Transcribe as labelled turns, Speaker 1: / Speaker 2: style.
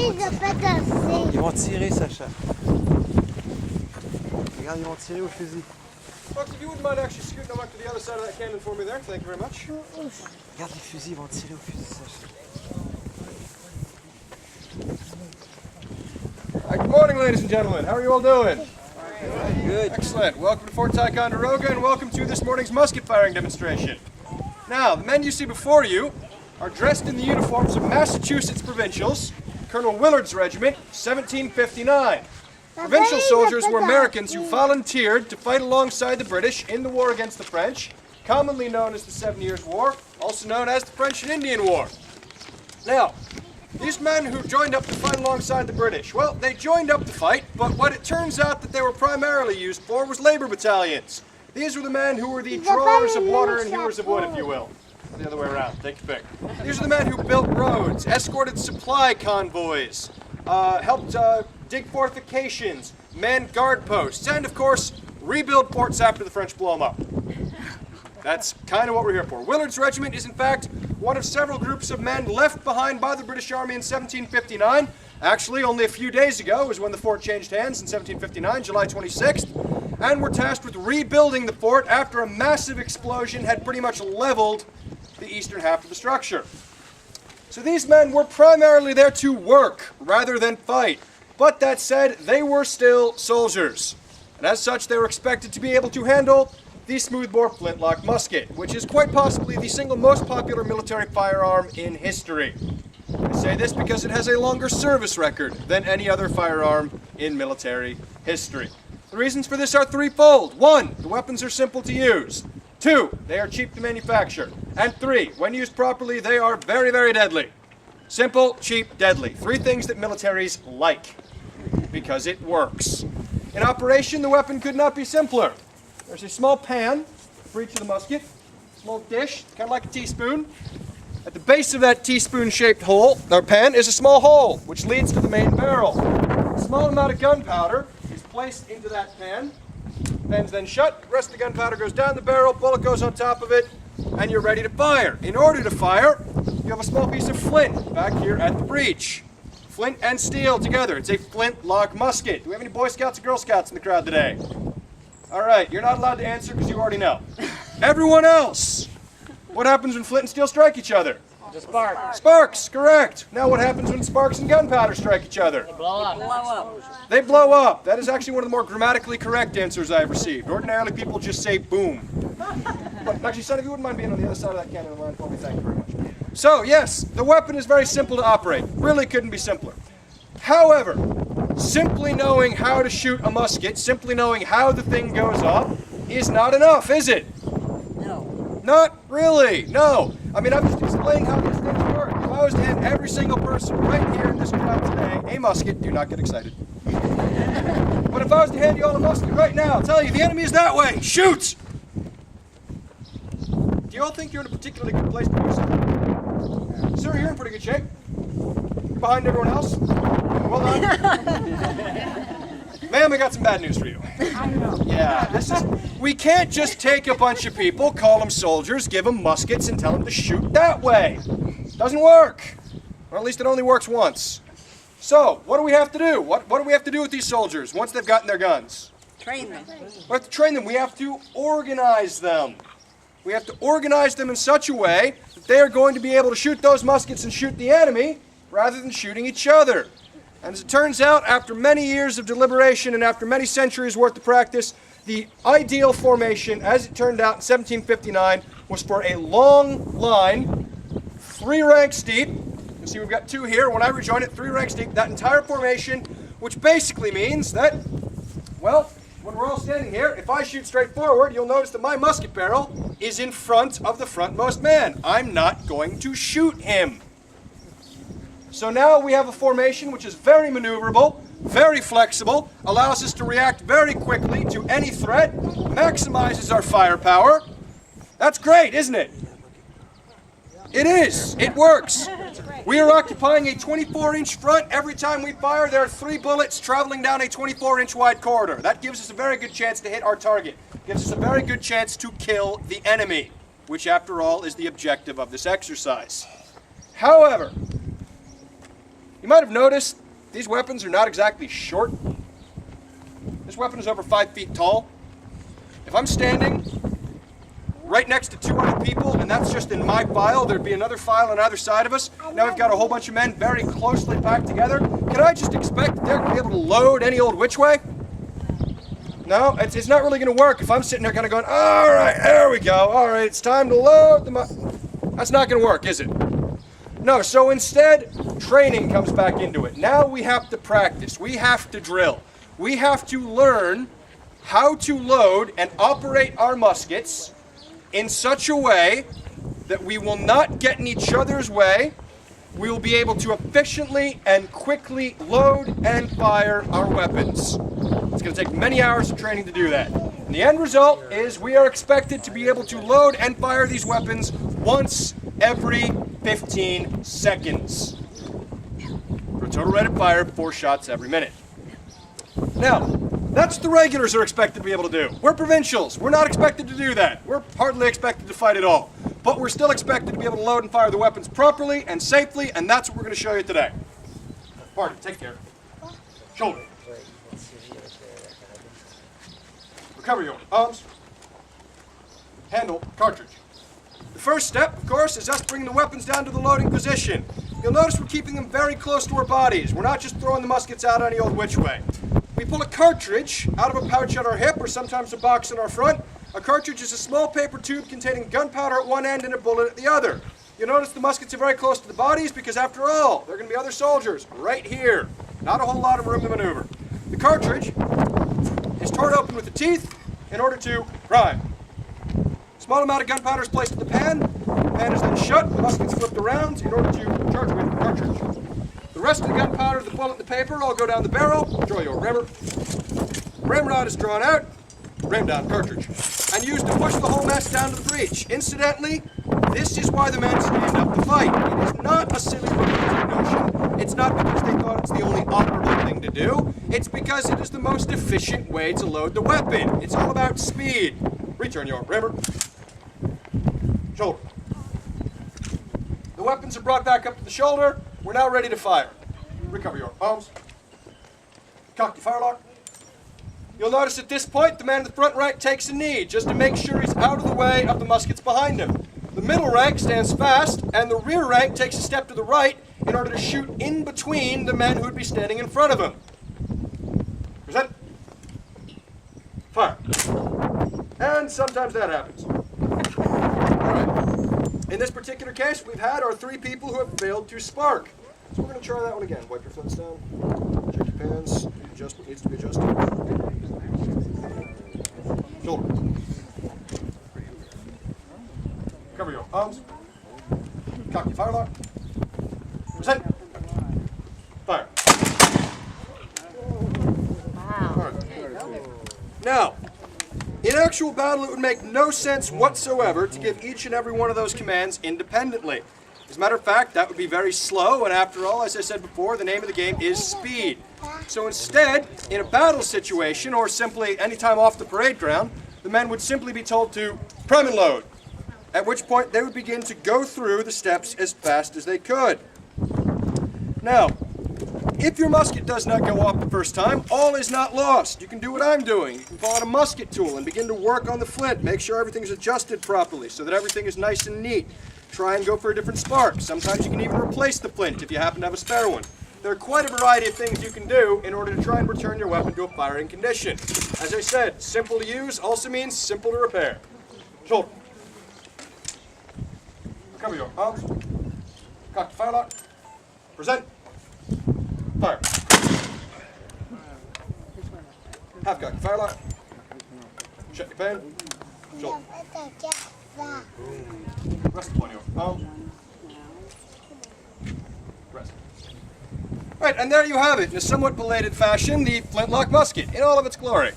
Speaker 1: Ils vont tirer, Sacha. Regarde, ils vont tirer au fusil.
Speaker 2: Folks, if you wouldn't mind actually scooting them up to the other side of that cannon for me there, thank you very much.
Speaker 1: Regarde les fusils, ils vont tirer au fusil, Sacha.
Speaker 2: Good morning, ladies and gentlemen. How are you all doing?
Speaker 1: Good.
Speaker 2: Excellent. Welcome to Fort Ticonderoga and welcome to this morning's musket firing demonstration. Now, the men you see before you are dressed in the uniforms of Massachusetts Provincials, Colonel Willard's Regiment, 1759. Provincial soldiers were Americans who volunteered to fight alongside the British in the war against the French, commonly known as the 7 Years' War, also known as the French and Indian War. Now, these men who joined up to fight alongside the British, well, they joined up to fight, but what it turns out that they were primarily used for was labor battalions. These were the men who were the drawers of water and hewers of wood, if you will. The other way around, take your pick. These are the men who built roads, escorted supply convoys, helped dig fortifications, manned guard posts, and of course, rebuild ports after the French blow them up. That's kind of what we're here for. Willard's Regiment is in fact one of several groups of men left behind by the British Army in 1759. Actually, only a few days ago was when the fort changed hands in 1759, July 26th, and were tasked with rebuilding the fort after a massive explosion had pretty much leveled the eastern half of the structure. So these men were primarily there to work rather than fight. But that said, they were still soldiers. And as such, they were expected to be able to handle the smoothbore flintlock musket, which is quite possibly the single most popular military firearm in history. I say this because it has a longer service record than any other firearm in military history. The reasons for this are threefold. 1, the weapons are simple to use. 2, they are cheap to manufacture. And 3, when used properly, they are very, very deadly. Simple, cheap, deadly. 3 things that militaries like, because it works. In operation, the weapon could not be simpler. There's a small pan for each of the musket, small dish, kind of like a teaspoon. At the base of that teaspoon-shaped hole, or pan, is a small hole, which leads to the main barrel. A small amount of gunpowder is placed into that pan. Pan's then shut, the rest of the gunpowder goes down the barrel, bullet goes on top of it, and you're ready to fire. In order to fire, you have a small piece of flint back here at the breech. Flint and steel together. It's a flintlock musket. Do we have any Boy Scouts or Girl Scouts in the crowd today? All right, you're not allowed to answer because you already know. Everyone else, what happens when flint and steel strike each other?
Speaker 3: Sparks.
Speaker 2: Sparks, correct. Now what happens when sparks and gunpowder strike each other?
Speaker 3: They blow up.
Speaker 2: They blow up. That is actually one of the more grammatically correct answers I've received. Ordinarily, people just say boom. But actually, son, if you wouldn't mind being on the other side of that cannon line for me, thank you very much. So, yes, the weapon is very simple to operate. Really couldn't be simpler. However, simply knowing how to shoot a musket, simply knowing how the thing goes off, is not enough, is it?
Speaker 3: No.
Speaker 2: Not really, no. I mean, I'm just explaining how these things work. If I was to hand every single person right here in this crowd today a musket, do not get excited. But if I was to hand you all a musket right now, I'll tell you, the enemy is that way, shoot! Do you all think you're in a particularly good place to do so? Sir, you're in pretty good shape. You're behind everyone else. Well done. Ma'am, I got some bad news for you. Yeah, we can't just take a bunch of people, call them soldiers, give them muskets, and tell them to shoot that way. Doesn't work. Or at least it only works once. So, what do we have to do? What do we have to do with these soldiers once they've gotten their guns?
Speaker 3: Train them.
Speaker 2: We have to train them. We have to organize them. We have to organize them in such a way that they are going to be able to shoot those muskets and shoot the enemy rather than shooting each other. And as it turns out, after many years of deliberation and after many centuries worth of practice, the ideal formation, as it turned out in 1759, was for a long line, 3 ranks deep. You see we've got 2 here. When I rejoin it, 3 ranks deep, that entire formation, which basically means that, well, when we're all standing here, if I shoot straight forward, you'll notice that my musket barrel is in front of the frontmost man. I'm not going to shoot him. So now we have a formation which is very maneuverable, very flexible, allows us to react very quickly to any threat, maximizes our firepower. That's great, isn't it? It is. It works. We are occupying a 24-inch front. Every time we fire, there are 3 bullets traveling down a 24-inch wide corridor. That gives us a very good chance to hit our target. Gives us a very good chance to kill the enemy, which, after all, is the objective of this exercise. However, You might have noticed these weapons are not exactly short. This weapon is over 5 feet tall. If I'm standing right next to 200 people, and that's just in my file, there'd be another file on either side of us. Now we've got a whole bunch of men very closely packed together. Can I just expect that they're going to be able to load any old which way? No, it's not really going to work if I'm sitting there kind of going, all right, there we go. All right, it's time to load the That's not going to work, is it? No, so instead, training comes back into it. Now we have to practice. We have to drill. We have to learn how to load and operate our muskets in such a way that we will not get in each other's way. We will be able to efficiently and quickly load and fire our weapons. It's going to take many hours of training to do that. And the end result is we are expected to be able to load and fire these weapons once every 15 seconds. For a total rate of fire of 4 shots every minute. Now, that's what the regulars are expected to be able to do. We're provincials. We're not expected to do that. We're hardly expected to fight at all. But we're still expected to be able to load and fire the weapons properly and safely, and that's what we're going to show you today. Party, take care. Shoulder. Recover your arms. Handle, cartridge. The first step, of course, is us bringing the weapons down to the loading position. You'll notice we're keeping them very close to our bodies. We're not just throwing the muskets out any old which way. We pull a cartridge out of a pouch at our hip, or sometimes a box in our front. A cartridge is a small paper tube containing gunpowder at one end and a bullet at the other. You'll notice the muskets are very close to the bodies because, after all, there are going to be other soldiers right here. Not a whole lot of room to maneuver. The cartridge is torn open with the teeth in order to prime. A small amount of gunpowder is placed in the pan. The pan is then shut. The muskets flipped around in order to charge with the cartridge. The rest of the gunpowder, the bullet, and the paper all go down the barrel. Draw your rammer. Ramrod is drawn out. Ram down cartridge. And used to push the whole mess down to the breech. Incidentally, this is why the men stand up to fight. It is not a silly romantic notion. It's not because they thought it's the only honorable thing to do. It's because it is the most efficient way to load the weapon. It's all about speed. Return your rammer. Shoulder. The weapons are brought back up to the shoulder. We're now ready to fire. Recover your arms. Cock your firelock. You'll notice at this point, the man in the front rank takes a knee just to make sure he's out of the way of the muskets behind him. The middle rank stands fast, and the rear rank takes a step to the right in order to shoot in between the men who would be standing in front of him. Present. Fire. And sometimes that happens. All right. In this particular case, we've had our 3 people who have failed to spark. So we're going to try that one again. Wipe your flints down. Check your pans. Adjustment needs to be adjusted. Shoulder. Cover your arms. Cock your firelock. Present. Fire.
Speaker 3: Wow.
Speaker 2: Now, in actual battle, it would make no sense whatsoever to give each and every one of those commands independently. As a matter of fact, that would be very slow, and after all, as I said before, the name of the game is speed. So instead, in a battle situation, or simply any time off the parade ground, the men would simply be told to prime and load, at which point they would begin to go through the steps as fast as they could. Now, if your musket does not go off the first time, all is not lost. You can do what I'm doing. You can pull out a musket tool and begin to work on the flint. Make sure everything is adjusted properly so that everything is nice and neat. Try and go for a different spark. Sometimes you can even replace the flint if you happen to have a spare one. There are quite a variety of things you can do in order to try and return your weapon to a firing condition. As I said, simple to use also means simple to repair. Shoulder. Recover your arms. Cock your firelock. Present. Fire. Half cock your firelock. Shut your pan. Shoulder. Rest upon your arm. Rest. Right, and there you have it, in a somewhat belated fashion, the flintlock musket in all of its glory.